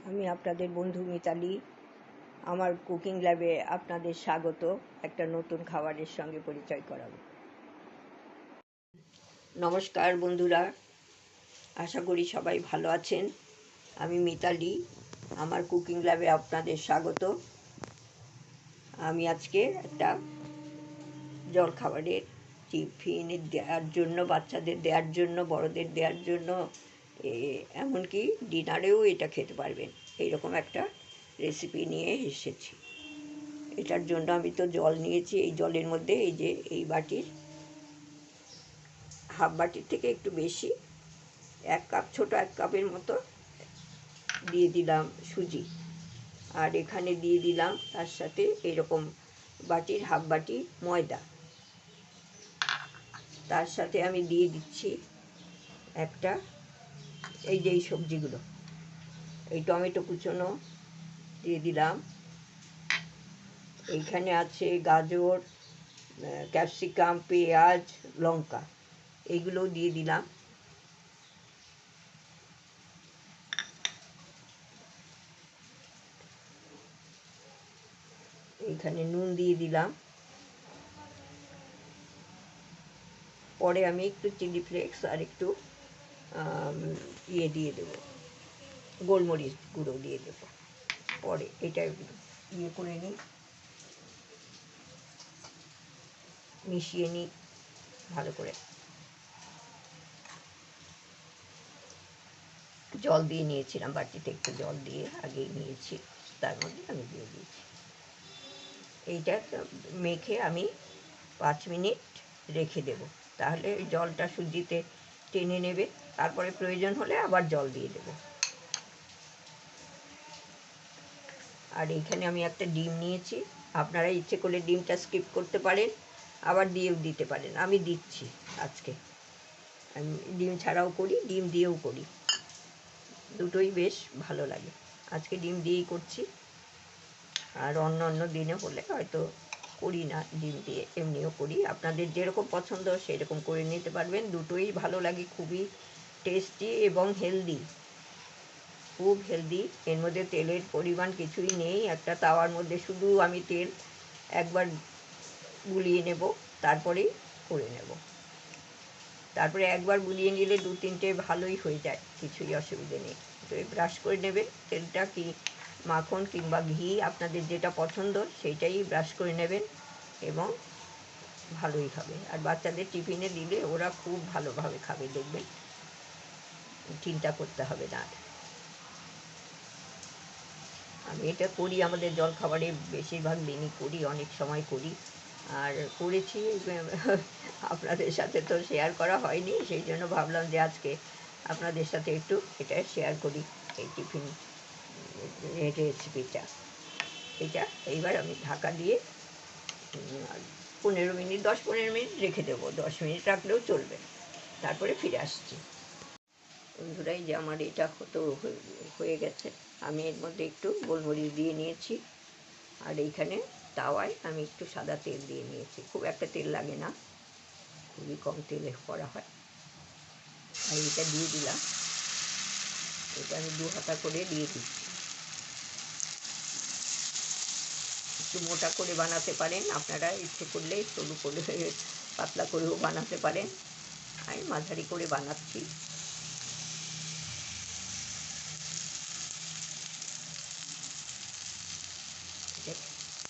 আমি আপনাদের বন্ধু মিতালি। আমার কুকিং ল্যাবে আপনাদের স্বাগত। একটা নতুন খাবারের সঙ্গে পরিচয় করাবো। নমস্কার বন্ধুরা, আশা করি সবাই ভালো আছেন। আমি মিতালি, আমার কুকিং ল্যাবে আপনাদের স্বাগত। আমি আজকে একটা জলখাবারের টিফিনে দেওয়ার জন্য, বাচ্চাদের দেওয়ার জন্য, বড়দের দেওয়ার জন্য, এমনকি ডিনারেও এটা খেতে পারবেন, এইরকম একটা রেসিপি নিয়ে এসেছি। এটার জন্য আমি তো জল নিয়েছি। এই জলের মধ্যে এই যে এই বাটির হাফ বাটির থেকে একটু বেশি, 1 কাপ, ছোটো 1 কাপের মতো দিয়ে দিলাম সুজি। আর এখানে দিয়ে দিলাম তার সাথে এরকম বাটির হাফ বাটি ময়দা। তার সাথে আমি দিয়ে দিচ্ছি একটা এই যে এই সবজিগুলো, এই টমেটো কুচোনো দিয়ে দিলাম। এইখানে আছে গাজর, ক্যাপসিকাম, পেঁয়াজ, লঙ্কা, এইগুলোও দিয়ে দিলাম। এইখানে নুন দিয়ে দিলাম। পরে আমি একটু চিলি ফ্লেক্স আর একটু দিয়ে দেবো, গোলমরিচ গুঁড়ো দিয়ে দেবো। পরে এটা করে নিই, মিশিয়ে নিই ভালো করে। জল দিয়ে নিয়েছিলাম, বাটিতে একটু জল দিয়ে আগেই নিয়েছি, তার মধ্যে আমি দিয়ে দিয়েছি। এইটা মেখে আমি 5 মিনিট রেখে দেব, তাহলে জলটা সুজিতে টেনে নেবে। তারপরে প্রয়োজন হলে আবার জল দিয়ে দেব। আর এইখানে আমি একটা ডিম নিয়েছি। আপনারা ইচ্ছে করলে ডিমটা স্কিপ করতে পারেন, আবার দিয়েও দিতে পারেন। আমি দিচ্ছি আজকে, আমি ডিম ছাড়াও করি, ডিম দিয়েও করি, দুটোই বেশ ভালো লাগে। আজকে ডিম দিয়েই করছি। আর অন্য অন্য দিনে হলে হয়তো করি না ডিম দিয়ে, এমনিও করি। আপনাদের যেরকম পছন্দ সেরকম করে নিতে পারবেন। দুটোই ভালো লাগে, খুবই টেস্টি এবং হেলদি, খুব হেলদি। এর মধ্যে তেলের পরিমাণ কিছুই নেই। একটা তাওয়ার মধ্যে শুধু আমি তেল একবার গুলিয়ে নেব, তারপরেই করে নেব। তারপরে একবার গুলিয়ে নিলে 2-3টে ভালোই হয়ে যায়, কিছুই অসুবিধে নেই। তো ব্রাশ করে নেবে তেলটা, কি মাখন কিংবা ঘি, আপনাদের যেটা পছন্দ সেইটাই ব্রাশ করে নেবেন এবং ভালোই হবে। আর বাচ্চাদের টিফিনে দিলে ওরা খুব ভালোভাবে খাবে, দেখবেন, চিন্তা করতে হবে না। আমি এটা করি, আমাদের জলখাবারে বেশিরভাগ দিনই করি, অনেক সময় করি। আর করেছি, আপনাদের সাথে তো শেয়ার করা হয়নি, সেই জন্য ভাবলাম যে আজকে আপনাদের সাথে একটু এটা শেয়ার করি, এই টিফিন রেসিপিটা। এটা এইবার আমি ঢাকা দিয়ে 15 মিনিট, 10-15 মিনিট রেখে দেবো। 10 মিনিট রাখলেও চলবে। তারপরে ফিরে আসছি। বন্ধুরাই যে আমার এটা তো হয়ে গেছে। আমি এর মধ্যে একটু গোলমরিচ দিয়ে নিয়েছি। আর এইখানে তাওয়ায় আমি একটু সাদা তেল দিয়ে নিয়েছি, খুব একটা তেল লাগে না, খুবই কম তেলে করা হয়। আর এটা দিয়ে দিলাম, এটা আমি 2 হাতা করে দিয়ে দিচ্ছি। একটু মোটা করে বানাতে পারেন আপনারা, ইচ্ছে করলে সরু করে পাতলা করেও বানাতে পারেন। আমি মাঝারি করে বানাচ্ছি।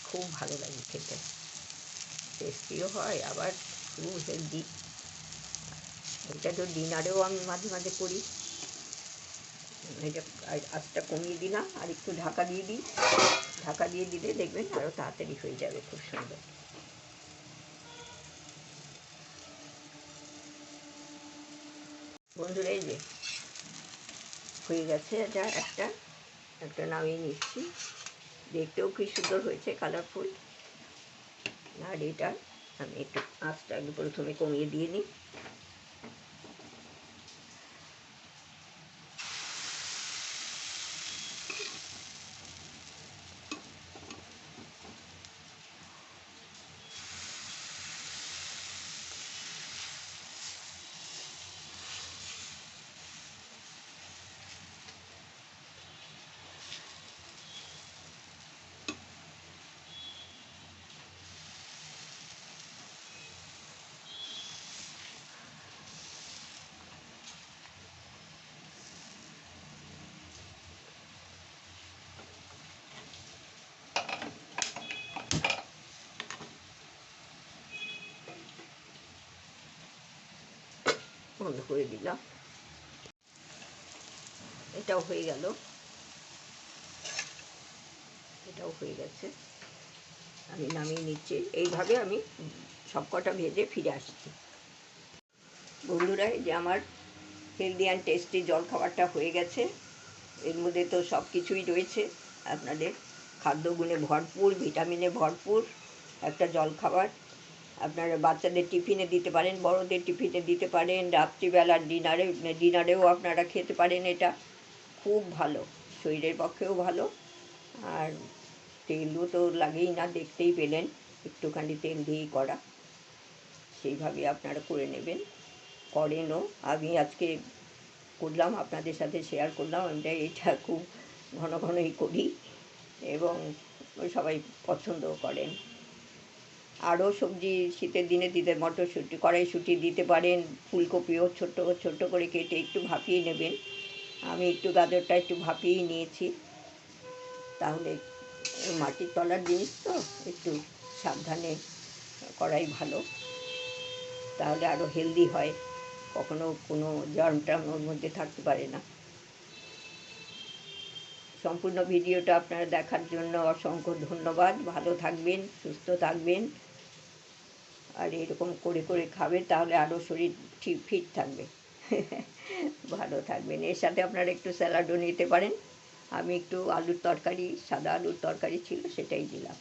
খুব ভালো লাগে খেতে, টেস্টিও হয়, আবার খুব হেলদি। এটা তো ডিনারেও আমি মাঝে মাঝে করি। এটা আঁচটা কমিয়ে দিলাম, আর একটু ঢাকা দিয়ে দিই। ঢাকা দিয়ে দিলে দেখবেন আরও তাড়াতাড়ি হয়ে যাবে, খুব সুন্দর। বন্ধুরা এই যে হয়ে গেছে, এটা একটা নামিয়ে নিচ্ছি। দেখতেও খুব সুন্দর হয়েছে, কালারফুল। আর এটা আমি একটু আঁচটা আগে প্রথমে কমিয়ে দিয়ে নিই। বন্ধ করে দিলাম। এটাও হয়ে গেল, এটাও হয়ে গেছে, আমি নামিয়ে নিচ্ছি। এইভাবে আমি সবকটা ভেজে ফিরে আসছি। বন্ধুরা, এই যে আমার হেলদি অ্যান্ড টেস্টি জলখাবারটা হয়ে গেছে। এর মধ্যে তো সব কিছুই রয়েছে, আপনাদের খাদ্যগুণে ভরপুর, ভিটামিনে ভরপুর একটা জলখাবার। আপনারা বাচ্চাদের টিফিনে দিতে পারেন, বড়দের টিফিনে দিতে পারেন, রাত্রিবেলার ডিনারেও আপনারা খেতে পারেন। এটা খুব ভালো, শরীরের পক্ষেও ভালো। আর তেলও তো লাগেই না, দেখতেই পেলেন একটুখানি তেল দিয়েই করা। সেইভাবে আপনারা করে নেবেন, করেনও। আমি আজকে করলাম, আপনাদের সাথে শেয়ার করলাম। আমরা এটা খুব ঘন ঘনই করি এবং সবাই পছন্দও করেন। আরও সবজি শীতের দিনে দিতে, মটরশুঁটি, কড়াইশুঁটি দিতে পারেন। ফুলকপিও ছোট্ট ছোট্ট করে কেটে একটু ভাপিয়ে নেবেন। আমি একটু গাজরটা একটু ভাপিয়েই নিয়েছি, তাহলে মাটির তলার জিনিস তো একটু সাবধানে করাই ভালো, তাহলে আরও হেলদি হয়। কখনো কোনো জার্ম টার্ম ওর মধ্যে থাকতে পারে না। সম্পূর্ণ ভিডিওটা আপনারা দেখার জন্য অসংখ্য ধন্যবাদ। ভালো থাকবেন, সুস্থ থাকবেন, আর এরকম করে করে খাবেন, তাহলে আরও শরীর ঠিক ফিট থাকবে। ভালো থাকবেন। এর সাথে আপনারা একটু স্যালাডও নিতে পারেন। আমি একটু আলুর তরকারি, সাদা আলুর তরকারি ছিল, সেটাই দিলাম।